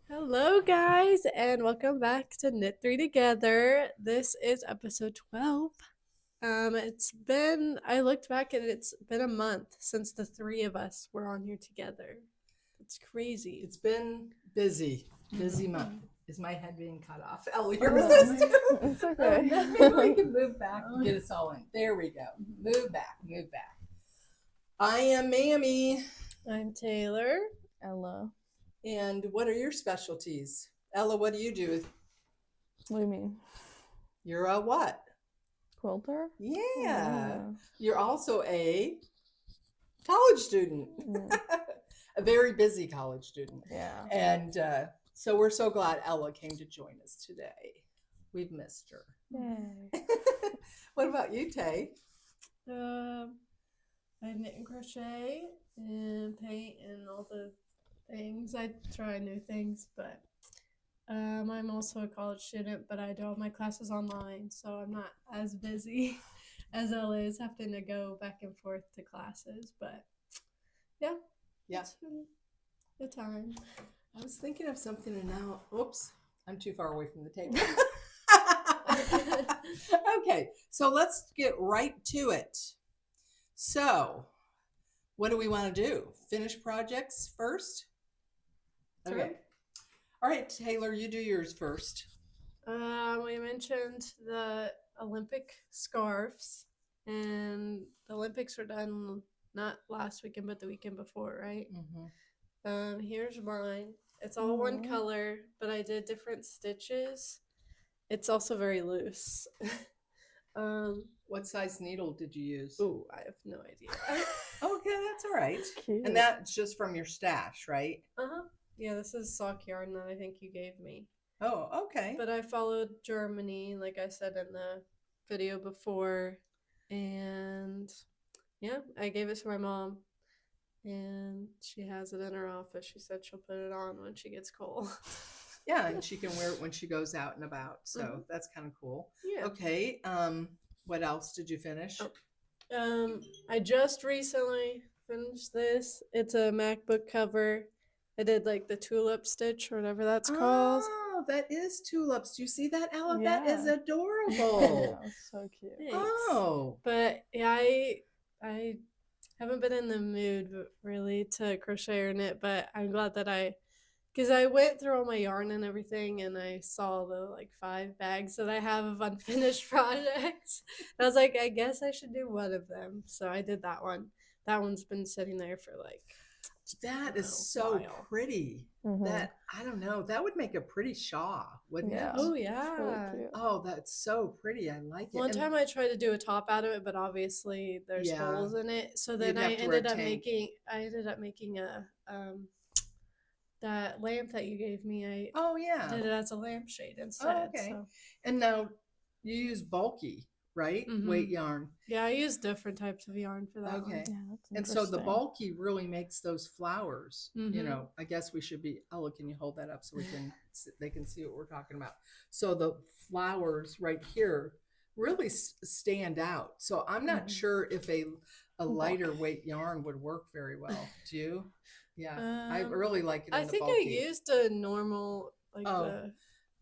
Hello, guys, and welcome back to Knit Three Together. This is episode 12. I looked back and it's been a month since the three of us were on here together. It's crazy. It's been busy month. Is my head being cut off? Ellie, you're Oh, resistant. it's okay. Maybe we can move back and get us all in. There we go. Move back. I am Mammy. I'm Taylor. Ella, And what are your specialties? Ella, what do you do? what do you mean? You're a what? Quilter? Yeah. You're also a college student. Mm. A very busy college student. Yeah. And so we're so glad Ella came to join us today. We've missed her. Yay. What about you, Tay? I knit and crochet and paint and all the things. I try new things, but I'm also a college student, but I do all my classes online, so I'm not as busy as Ella is having to go back and forth to classes. But yeah, it's been a time. I was thinking of something and now, oops, I'm too far away from the table. Okay, so let's get right to it. So, what do we want to do? Finish projects first? Okay. Sure. All right, Taylor, you do yours first. We mentioned the Olympic scarves, and the Olympics were done not last weekend, but the weekend before, right? Mm-hmm. Here's mine. It's all one Aw. color, but I did different stitches. It's also very loose. What size needle did you use? Ooh, I have no idea. Okay, that's all right. Cute. And that's just from your stash, right? Uh-huh. Yeah, this is sock yarn that I think you gave me. Oh, okay. But I followed Germany, like I said in the video before. And yeah, I gave it to my mom. And she has it in her office. She said she'll put it on when she gets cold. Yeah, and she can wear it when she goes out and about. So Mhm. that's kind of cool. Yeah. Okay. What else did you finish? I just recently finished this. It's a MacBook cover. I did like the tulip stitch or whatever that's called. Oh, that is tulips. Do you see that, Ella? That is Yeah. adorable. Yeah, so cute. Thanks. Oh. But yeah, I haven't been in the mood really to crochet or knit, but I'm glad that because I went through all my yarn and everything, and I saw the like 5 bags that I have of unfinished projects. And I was like, I guess I should do one of them. So I did that one. That one's been sitting there for like That a is so while. pretty. Mhm. That, I don't know, that would make a pretty shawl, wouldn't Yeah. it? Oh It's yeah. really cute. Oh, that's so pretty. I like it. One And time I tried to do a top out of it, but obviously there's Yeah. holes in it. So You'd then have to wear a tank. I ended up making a that lamp that you gave me. I Oh, yeah. did it as a lampshade instead. okay. So And now you use bulky, right? Mhm. Weight yarn. yeah, I used different types of yarn for that Okay. one. Yeah, that's And so the interesting. bulky really makes those flowers. You Mhm. know, I guess we should be. Ella, can you hold that up so they can see what we're talking about? So the flowers right here really stand out. So I'm not Mhm. sure if a lighter weight yarn would work very well. Do you? Yeah, I really like it. I In the think bulky. I used a normal like Oh,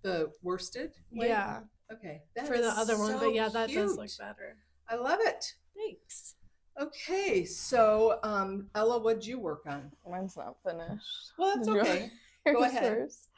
the worsted weight? yeah Okay, that for the is other one, so but yeah, that does look cute. better. I love it. Thanks. Okay, so Ella, what'd you work on? Mine's not finished. Well, that's Did you okay. Go yours ahead. first?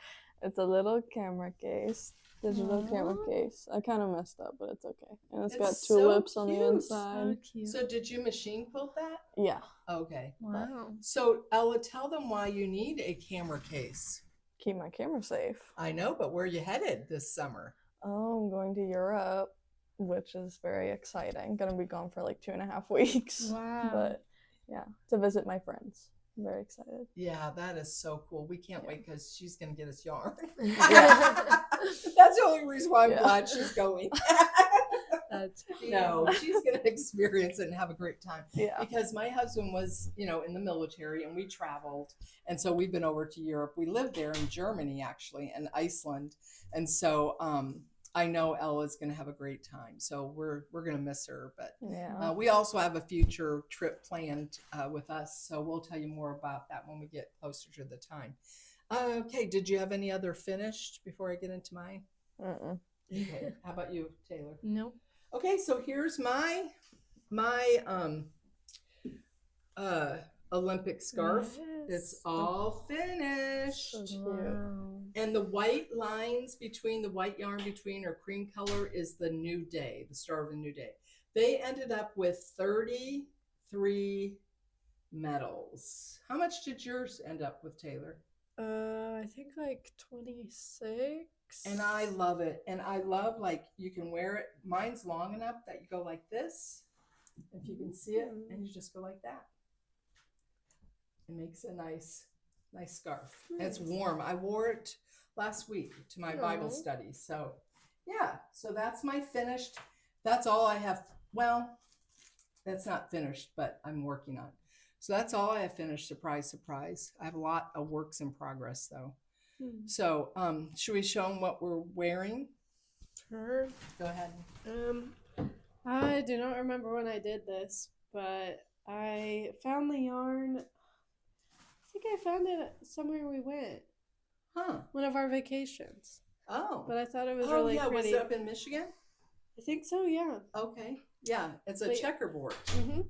It's a little camera case. Digital camera Aw. case. I kind of messed up, but it's okay. And it's It's got so tulips on the cute. So inside. cute. So did you machine quilt that? Yeah. Okay. Wow. So Ella, tell them why you need a camera case. Keep my camera safe. I know, but where are you headed this summer? Oh, I'm going to Europe, which is very exciting. Gonna be gone for like 2.5 weeks. Wow. But yeah, to visit my friends. I'm very excited. Yeah, that is so cool. We can't wait because she's gonna get us yarn. Yeah. That's the only reason why I'm Yeah. glad she's going. That's cute. No, she's gonna experience it and have a great time. Yeah. Because my husband was, in the military and we traveled. And so we've been over to Europe. We lived there in Germany, actually, and Iceland. And so I know Ella's going to have a great time. So we're going to miss her. But Yeah. we also have a future trip planned with us. So we'll tell you more about that when we get closer to the time. Okay, did you have any other finished before I get into mine? Mm-mm. Okay, how about you, Taylor? Nope. Okay, so here's my uh Olympic scarf. It's Yes. all finished. So cute. Wow. And the white lines between the white yarn between or cream color is the new day, the start of the new day. They ended up with 33 medals. How much did yours end up with, Taylor? I think like 26. And I love it. And I love, like, you can wear it. Mine's long enough that you go like this, if you can see it, and you just go like that. It makes a nice scarf. And it's warm. I wore it last week to my Bible Aw. study. So yeah, so that's my finished. That's all I have. Well, that's not finished, but I'm working on. So that's all I have finished. Surprise, surprise. I have a lot of works in progress though. So should we show them what we're wearing? Sure. Go ahead. I do not remember when I did this, but I found the yarn. I think I found it somewhere we went. Huh. One of our vacations. Oh. But I thought it was Oh really yeah, was pretty. it up in Michigan? I think so, yeah. Okay. Yeah, it's a Wait. checkerboard. Mm-hmm.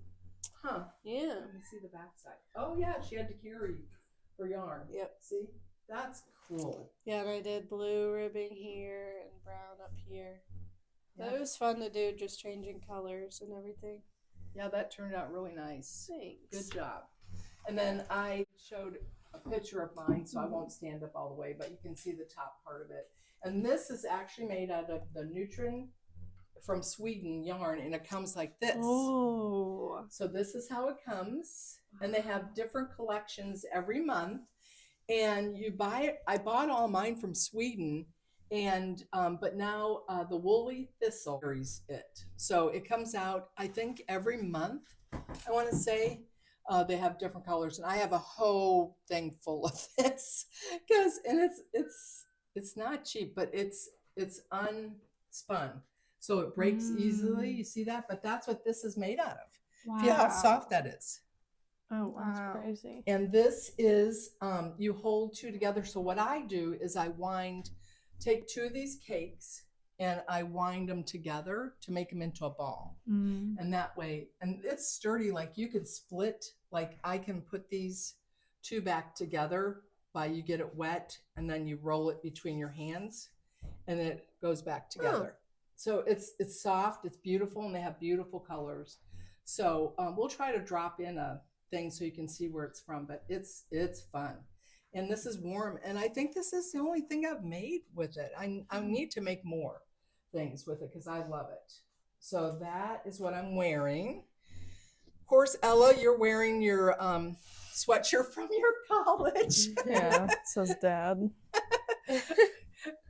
Huh. Yeah. Let me see the backside. Oh yeah, she had to carry her yarn. Yep. See, that's cool. Yeah, and I did blue ribbing here and brown up here. Yeah. It was fun to do, just changing colors and everything. Yeah, that turned out really nice. Thanks. Good job. And then I showed a picture of mine, so I won't stand up all the way, but you can see the top part of it. And this is actually made out of the Nutrin from Sweden yarn, and it comes like this. Oh. So this is how it comes, and they have different collections every month. And you buy it. I bought all mine from Sweden, and but now the Woolly Thistle carries it. So it comes out, I think, every month. I want to say they have different colors, and I have a whole thing full of this and it's not cheap, but it's unspun, so it breaks easily. You see that? But that's what this is made out of. Wow. See how soft that is. Oh, That's wow. crazy. And this is, you hold two together. So what I do is I take two of these cakes and I wind them together to make them into a ball. And that way, and it's sturdy, like you could split, like I can put these two back together by you get it wet and then you roll it between your hands and it goes back together. So it's soft, it's beautiful, and they have beautiful colors. So we'll try to drop in a thing so you can see where it's from, but it's fun. And this is warm, and I think this is the only thing I've made with it. I need to make more things with it because I love it. So that is what I'm wearing. Of course, Ella, you're wearing your sweatshirt from your college. Yeah, it says dad.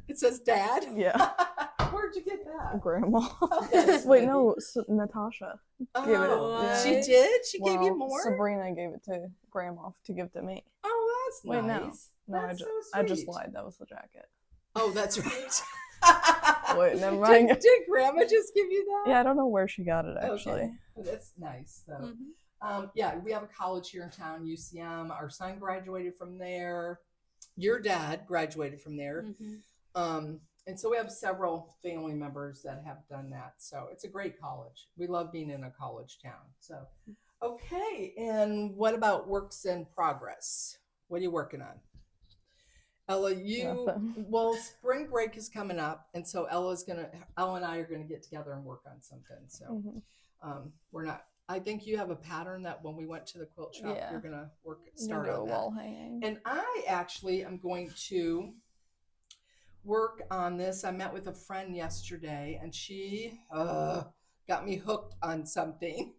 It says dad? Yeah. Where'd you get that? Grandma. That's Wait, funny. no, Natasha. Gave it- Oh, yeah. she did? She gave you Well, more? Sabrina gave it to Grandma to give to me. Oh, that's Wait, no. nice. No, That's I just sweet. lied. That was the jacket. Oh, that's right. Wait, never mind. Did Grandma just give you that? Yeah, I don't know where she got it actually. Okay. That's nice, though. Yeah, we have a college here in town, UCM. Our son graduated from there. Your dad graduated from there. And so we have several family members that have done that. So it's a great college. We love being in a college town. So, okay. And what about works in progress? What are you working on? Ella, Nothing. well, spring break is coming up. And so Ella and I are going to get together and work on something. So we're not, I think you have a pattern that when we went to the quilt shop, Yeah. you're going to Start start on that. wall hanging. And I actually am going to work on this. I met with a friend yesterday and she got me hooked on something.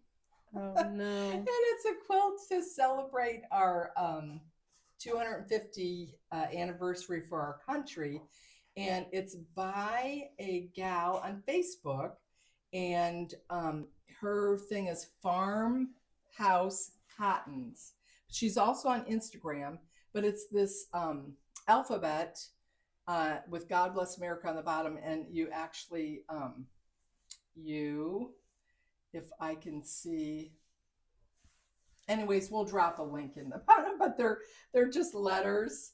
Oh, no. And it's a quilt to celebrate our 250 anniversary for our country. And it's by a gal on Facebook. And her thing is Farmhouse Cottons. She's also on Instagram, but it's this alphabet with God Bless America on the bottom. And you actually, if I can see, anyways, we'll drop a link in the bottom, but they're just letters.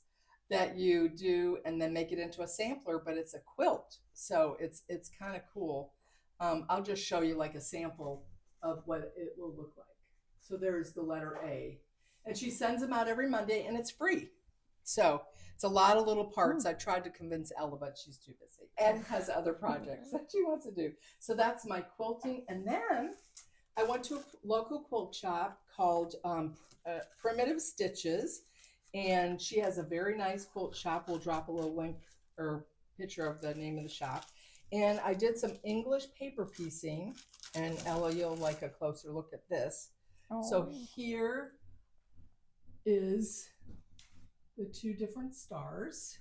that you do and then make it into a sampler, but it's a quilt. So it's kind of cool. I'll just show you like a sample of what it will look like. So there's the letter A. And she sends them out every Monday and it's free. So it's a lot of little parts. I tried to convince Ella, but she's too busy and has other projects that she wants to do. So that's my quilting. And then I went to a local quilt shop called Primitive Stitches. And she has a very nice quilt shop. We'll drop a little link or picture of the name of the shop. And I did some English paper piecing. And Ella, you'll like a closer look at this. Oh. So here is the two different stars.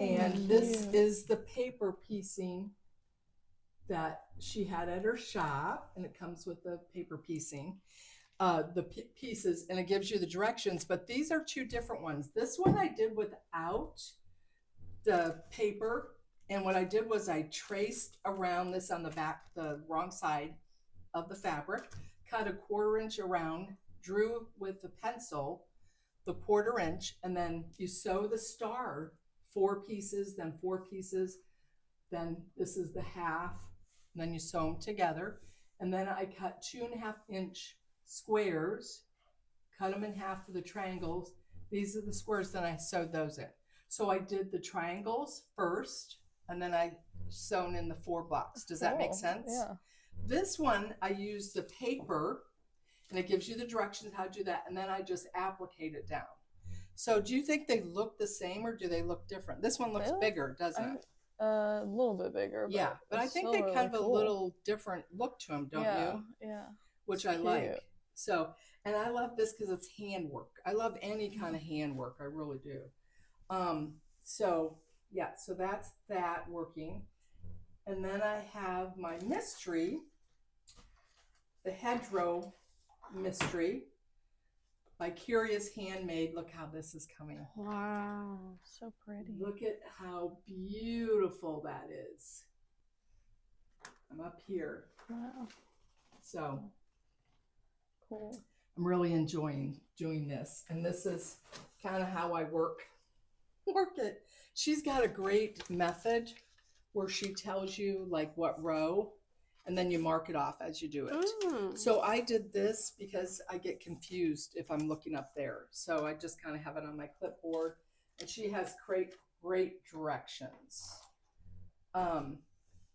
And this is the paper piecing that she had at her shop. And it comes with the paper piecing. The pieces, and it gives you the directions, but these are two different ones. This one I did without the paper, and what I did was I traced around this on the back, the wrong side of the fabric, cut a 1/4 inch around, drew with the pencil the 1/4 inch, and then you sew the star 4 pieces, then 4 pieces, then this is the half, and then you sew them together, and then I cut 2.5 inch squares, cut them in half for the triangles. These are the squares, then I sewed those in. So I did the triangles first, and then I sewn in the 4 blocks. Does that make sense? Yeah. This one, I used the paper, and it gives you the directions how to do that, and then I just applique it down. So do you think they look the same, or do they look different? This one looks bigger, doesn't it? A little bit bigger. But yeah, but I it's think still they really kind of cool. a little different look to them, don't you? Yeah. Which It's I like. cute. So, and I love this because it's handwork. I love any kind of handwork. I really do. So yeah, so that's that working. And then I have my mystery, the hedgerow mystery by Curious Handmade. Look how this is coming. Wow. So pretty. Look at how beautiful that is. I'm up here. Wow. So Cool. I'm really enjoying doing this. And this is kind of how I work it. She's got a great method where she tells you like what row, and then you mark it off as you do it. So I did this because I get confused if I'm looking up there. So I just kind of have it on my clipboard, and she has great directions.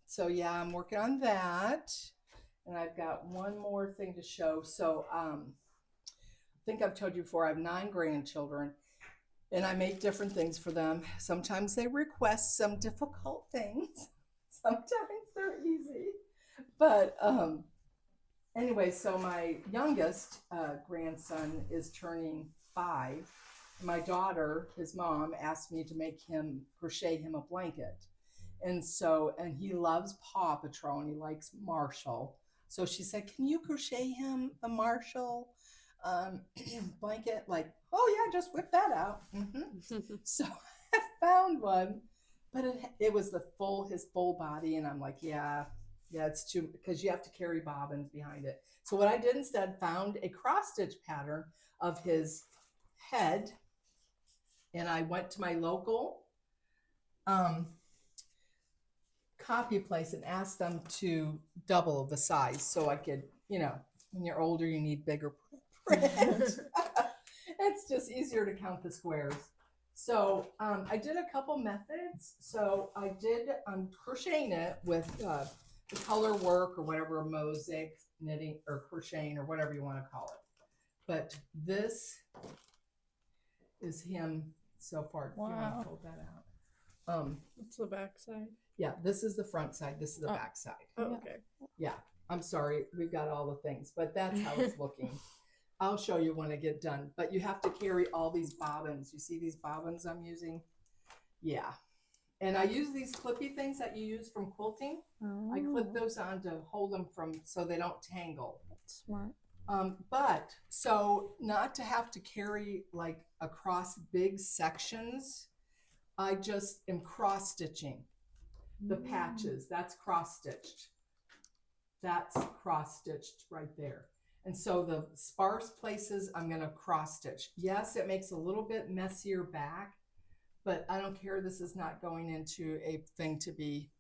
So yeah, I'm working on that. And I've got one more thing to show. So I think I've told you before, I have 9 grandchildren, and I make different things for them. Sometimes they request some difficult things. Sometimes they're easy. But anyway, so my youngest grandson is turning 5. My daughter, his mom, asked me to crochet him a blanket. And he loves Paw Patrol, and he likes Marshall. So she said, can you crochet him a Marshall blanket? Like, oh yeah, just whip that out. So I found one, but it was his full body. And I'm like, yeah, it's too, because you have to carry bobbins behind it. So what I did instead, found a cross stitch pattern of his head. And I went to my local copy place and asked them to double the size so I could, when you're older, you need bigger print. It's just easier to count the squares. So I did a couple methods. So I did crocheting it with the color work or whatever, mosaic knitting or crocheting or whatever you want to call it. But this is him so far. Wow. You want to hold that out? What's the back side? Yeah, this is the front side. This is the back side. Oh, Yeah. okay. Yeah, I'm sorry. We've got all the things, but that's how it's looking. I'll show you when I get done. But you have to carry all these bobbins. You see these bobbins I'm using? Yeah. And I use these clippy things that you use from quilting. I clip those on to hold them so they don't tangle. That's smart. But so not to have to carry like across big sections, I just am cross stitching the patches. That's cross stitched. That's cross stitched right there. And so the sparse places I'm going to cross stitch. Yes, it makes a little bit messier back, but I don't care. This is not going into a thing to be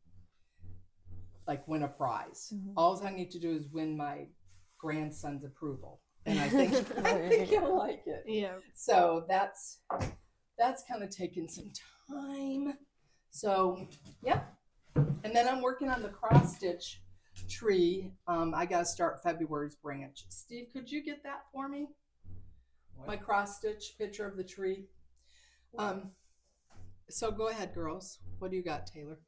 like win a prize. Mhm. All I need to do is win my grandson's approval, and I think There you go. he'll like it. Yeah. So that's kind of taken some time. So yeah, and then I'm working on the cross stitch tree. I gotta start February's branch. Steve, could you get that for me? My cross stitch picture of the tree. So go ahead, girls. What do you got, Taylor?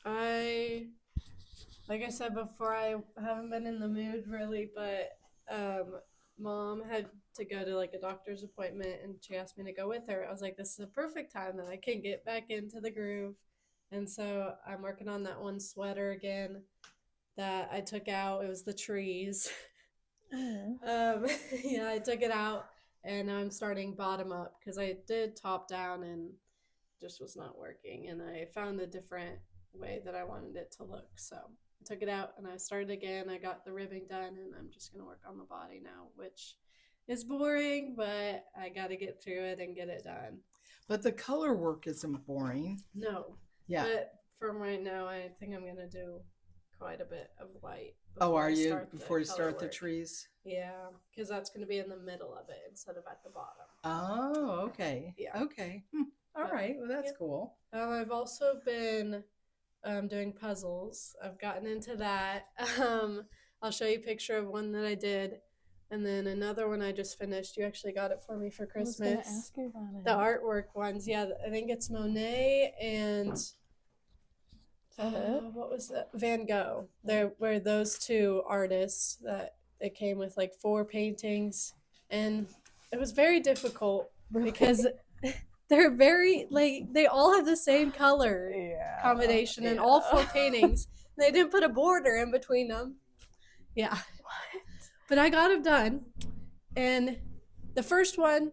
I like I said before, I haven't been in the mood really, but mom had to go to like a doctor's appointment and she asked me to go with her. I was like, this is a perfect time that I can get back into the groove. And so I'm working on that one sweater again that I took out. It was the trees. Yeah, I took it out and I'm starting bottom up because I did top down and just was not working. And I found a different way that I wanted it to look. So I took it out and I started again. I got the ribbing done and I'm just going to work on the body now, which is boring, but I got to get through it and get it done. But the color work isn't boring. No. Yeah. But for right now, I think I'm going to do quite a bit of white. Oh, before are I you start the before you color start the work. trees? Yeah, because that's going to be in the middle of it instead of at the bottom. Oh, okay. Yeah. Okay. All But, right. Well, that's yeah. cool. I've also been doing puzzles. I've gotten into that. I'll show you a picture of one that I did. And then another one I just finished. You actually got it for me for I was gonna Christmas. ask you about it. The artwork ones. Yeah, I think it's Monet and Is that it? what was that? Van Gogh. There were those two artists that it came with like 4 paintings. And it was very difficult because they're very, like, they all have the same color Yeah. combination in all 4 paintings. They didn't put a border in between them. Yeah. What? But I got them done. And the first one,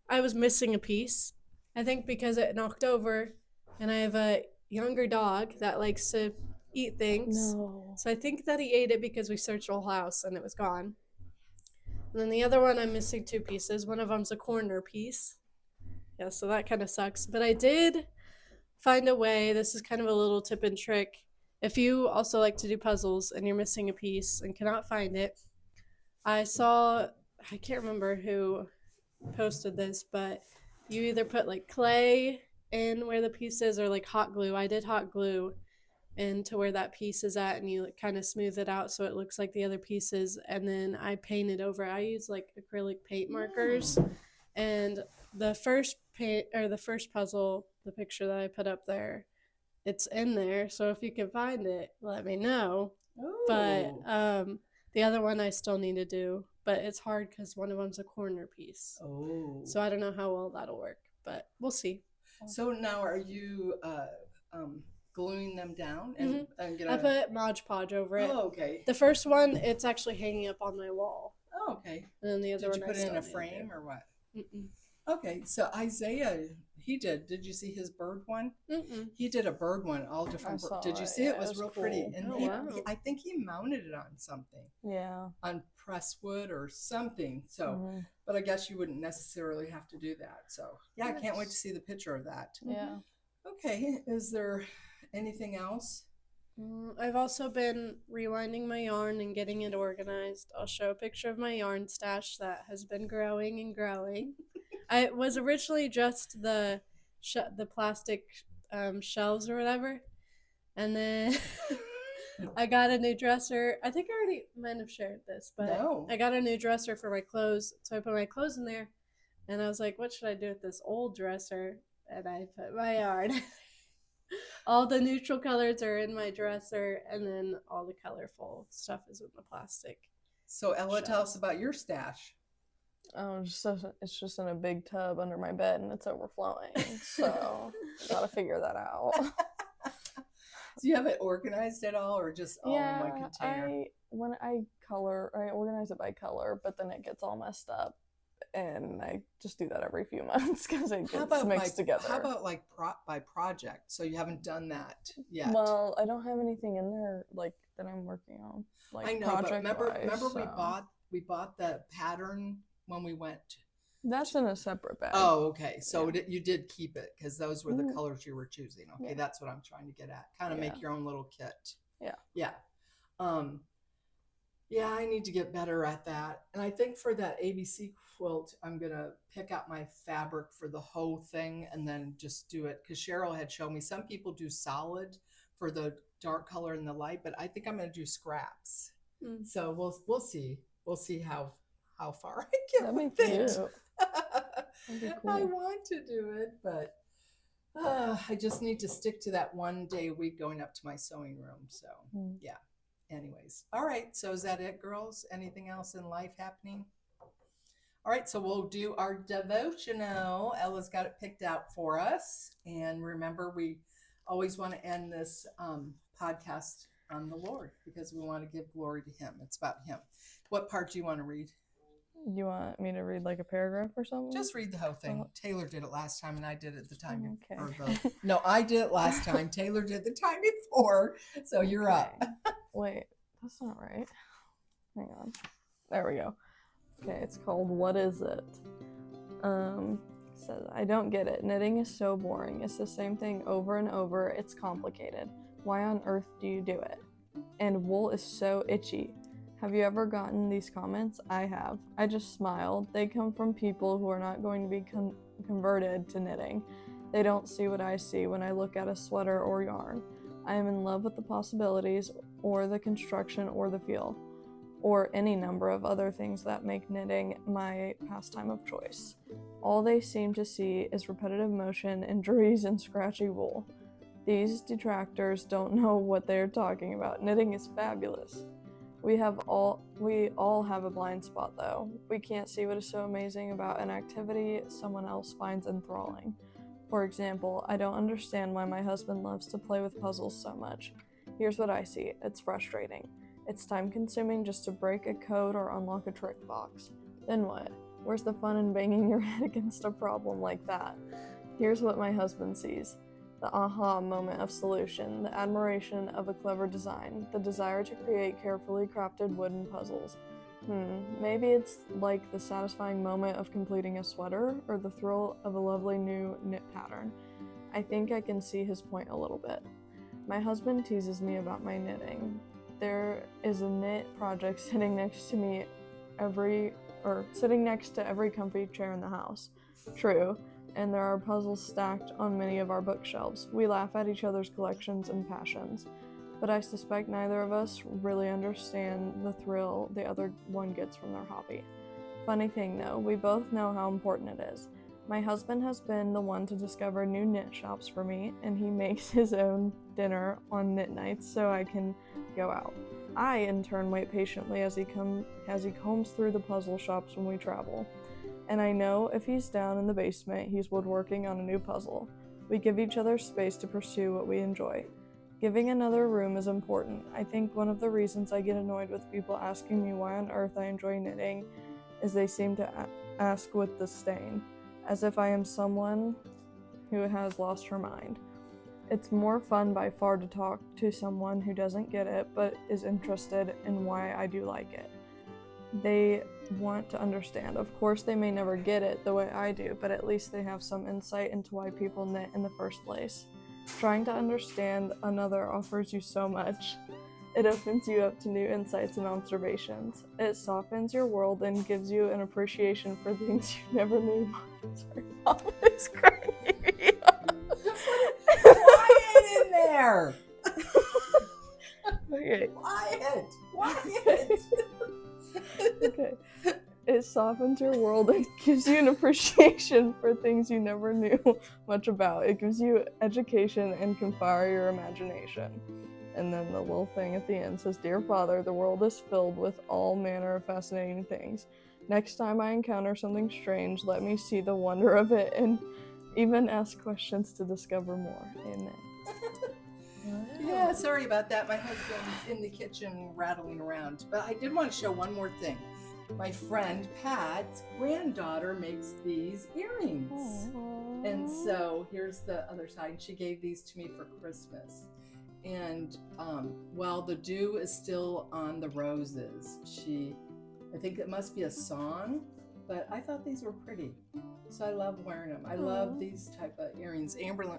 I was missing a piece. I think because it knocked over and I have a younger dog that likes to eat things. No. So I think that he ate it because we searched the whole house and it was gone. And then the other one, I'm missing 2 pieces. One of them's a corner piece. Yeah, so that kind of sucks. But I did find a way. This is kind of a little tip and trick. If you also like to do puzzles and you're missing a piece and cannot find it, I can't remember who posted this, but you either put like clay in where the piece is or like hot glue. I did hot glue into where that piece is at and you kind of smooth it out so it looks like the other pieces, and then I painted over. I use like acrylic paint markers. And the first puzzle, the picture that I put up there, it's in there. So if you can find it, let me know. Ooh. But the other one I still need to do, but it's hard because one of them's a corner piece. Oh. So I don't know how well that'll work, but we'll see. So now are you gluing them down and I put Mod Podge over it. Oh, okay. The first one, it's actually hanging up on my wall. Oh, okay. And then the other Did you one put I it in a still frame need or what? to do. Okay, so Isaiah, he did. Did you see his bird one? Mm-mm. He did a bird one, all different. I saw Did you it, see yeah, it? It was it was real pretty, cool. and Oh, he, wow. I think he mounted it on something, Yeah. on presswood or something. So, Mhm. but I guess you wouldn't necessarily have to do that. So, yeah, I can't wait to see the picture of that. Yeah. Okay, is there anything else? I've also been rewinding my yarn and getting it organized. I'll show a picture of my yarn stash that has been growing and growing. I was originally just the plastic shelves or whatever, and then I got a new dresser. I think I already might have shared this, but No. I got a new dresser for my clothes, so I put my clothes in there, and I was like, what should I do with this old dresser? And I put my yarn. All the neutral colors are in my dresser, and then all the colorful stuff is in the plastic. So, Ella, tell us about your stash. Oh, it's just in a big tub under my bed and it's overflowing. So gotta figure that out. Do you have it organized at all, or just all in one container? When I color, I organize it by color, but then it gets all messed up, and I just do that every few months because it gets mixed together. How about like by project? So you haven't done that yet. Well, I don't have anything in there like that I'm working on. Like I know, but remember project-wise, we so. bought the pattern when we went That's in a separate bag. Oh, okay. So Yeah. you did keep it because those were the Mhm. colors you were choosing. Okay, Yeah. that's what I'm trying to get at. Kind of Yeah. make your own little kit. Yeah. Yeah. Um, yeah, I need to get better at that. And I think for that ABC quilt, I'm gonna pick out my fabric for the whole thing and then just do it. Because Cheryl had shown me some people do solid for the dark color and the light, but I think I'm gonna do scraps. Mm. So we'll see. We'll see how far I get That'd be with it. cute. That'd be cool. I want to do it, but I just need to stick to that 1 day a week going up to my sewing room. So yeah. Anyways, all right. So is that it, girls? Anything else in life happening? All right. So we'll do our devotional. Ella's got it picked out for us, and remember, we always want to end this podcast on the Lord because we want to give glory to Him. It's about Him. What part do you want to read? You want me to read like a paragraph or something? Just read the whole thing. Taylor did it last time, and I did it the time. Okay. No, I did it last time. Taylor did the time before. So you're up. Wait, that's not right. Hang on. There we go. Okay, it's called What Is It? Says, I don't get it. Knitting is so boring. It's the same thing over and over. It's complicated. Why on earth do you do it? And wool is so itchy. Have you ever gotten these comments? I have. I just smiled. They come from people who are not going to be converted to knitting. They don't see what I see when I look at a sweater or yarn. I am in love with the possibilities, or the construction, or the feel, or any number of other things that make knitting my pastime of choice. All they seem to see is repetitive motion, injuries, and scratchy wool. These detractors don't know what they are talking about. Knitting is fabulous. We all have a blind spot though. We can't see what is so amazing about an activity someone else finds enthralling. For example, I don't understand why my husband loves to play with puzzles so much. Here's what I see. It's frustrating. It's time consuming just to break a code or unlock a trick box. Then what? Where's the fun in banging your head against a problem like that? Here's what my husband sees. The aha moment of solution, the admiration of a clever design, the desire to create carefully crafted wooden puzzles. Maybe it's like the satisfying moment of completing a sweater, or the thrill of a lovely new knit pattern. I think I can see his point a little bit. My husband teases me about my knitting. There is a knit project sitting next to every comfy chair in the house. True. And there are puzzles stacked on many of our bookshelves. We laugh at each other's collections and passions, but I suspect neither of us really understand the thrill the other one gets from their hobby. Funny thing though, we both know how important it is. My husband has been the one to discover new knit shops for me, and he makes his own dinner on knit nights so I can go out. I, in turn, wait patiently as he combs through the puzzle shops when we travel. And I know if he's down in the basement, he's woodworking on a new puzzle. We give each other space to pursue what we enjoy. Giving another room is important. I think one of the reasons I get annoyed with people asking me why on earth I enjoy knitting is they seem to ask with disdain, as if I am someone who has lost her mind. It's more fun by far to talk to someone who doesn't get it, but is interested in why I do like it. They want to understand. Of course, they may never get it the way I do, but at least they have some insight into why people knit in the first place. Trying to understand another offers you so much. It opens you up to new insights and observations. It softens your world and gives you an appreciation for things you never knew. Sorry, Mom is crying me up. Quiet in there. Okay. Quiet. Okay. It softens your world and gives you an appreciation for things you never knew much about. It gives you education and can fire your imagination. And then the little thing at the end says, Dear Father, the world is filled with all manner of fascinating things. Next time I encounter something strange, let me see the wonder of it and even ask questions to discover more. Amen. Yeah, sorry about that. My husband's in the kitchen rattling around. But I did want to show one more thing. My friend Pat's granddaughter makes these earrings. Aww. And so here's the other side. She gave these to me for Christmas. And while the dew is still on the roses, I think it must be a song but I thought these were pretty. So I love wearing them. I love these type of earrings. Amberlyn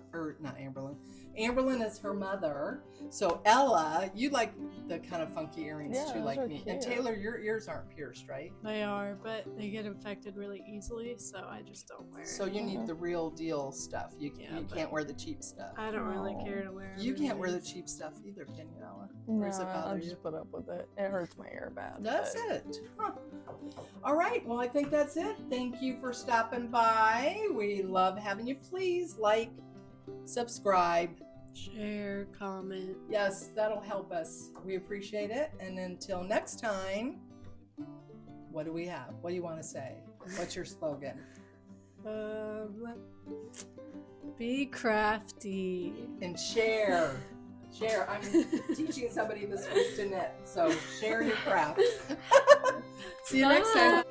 is her mother. So Ella, you like the kind of funky earrings Yeah, too, those like are me. And cute. Taylor, your ears aren't pierced, right? They are, but they get infected really easily, so I just don't wear So it. you need the real deal stuff. You Yeah, you but- can't wear the cheap stuff. I don't really No. care to wear. You them can't wear the anyways. cheap stuff either, can you, Ella? No, Or does it bother I'll you? just put up with it. It hurts my ear bad. That's but- it. Huh. All right. Well, I think that's it. Thank you for stopping by. We love having you. Please like, subscribe. Share, comment. Yes, that'll help us. We appreciate it. And until next time, what do we have? What do you want to say? What's your slogan? Be crafty. And share. Share. I'm teaching somebody this week to knit. So share your craft. See you next time.